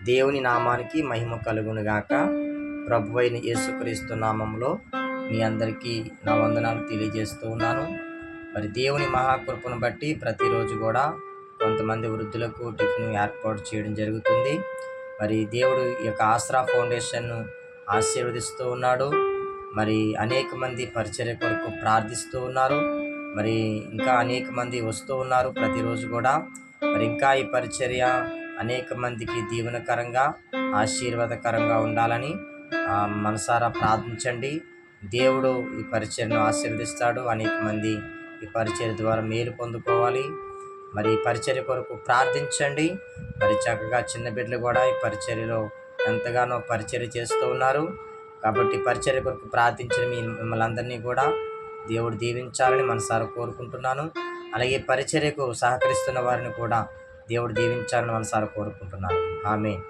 దేవుని నామానికి మహిమ కలుగునుగాక. ప్రభువైన యేసుక్రీస్తు నామంలో మీ అందరికీ నా వందనాలు తెలియజేస్తూ ఉన్నాను. మరి దేవుని మహాకృపను బట్టి ప్రతిరోజు కూడా కొంతమంది వృద్ధులకు టిఫిన్ ఏర్పాటు చేయడం జరుగుతుంది. మరి దేవుడు ఈ యొక్క ఆసరా ఫౌండేషన్ను ఆశీర్వదిస్తూ ఉన్నాడు. మరి అనేక మంది పరిచర్య కొరకు ప్రార్థిస్తూ ఉన్నారు. మరి ఇంకా అనేక మంది వస్తూ ఉన్నారు ప్రతిరోజు కూడా. మరి ఇంకా ఈ పరిచర్య అనేక మందికి దీవెనకరంగా ఆశీర్వాదకరంగా ఉండాలని మనసారా ప్రార్థించండి. దేవుడు ఈ పరిచర్యను ఆశీర్వదిస్తాడు. అనేక మంది ఈ పరిచర్య ద్వారా మేలు పొందుకోవాలి. మరి ఈ పరిచర్య కొరకు ప్రార్థించండి. మరి చక్కగా చిన్న బిడ్డలు కూడా ఈ పరిచర్యలో ఎంతగానో పరిచర్య చేస్తూ ఉన్నారు. కాబట్టి పరిచర్య కొరకు ప్రార్థించిన మిమ్మల్ని అందరినీ కూడా దేవుడు దీవించాలని మనసారా కోరుకుంటున్నాను. అలాగే పరిచర్యకు సహకరిస్తున్న వారిని కూడా దేవుడు దీవించాలని మనసారా కోరుకుంటున్నాను. ఆమేన్.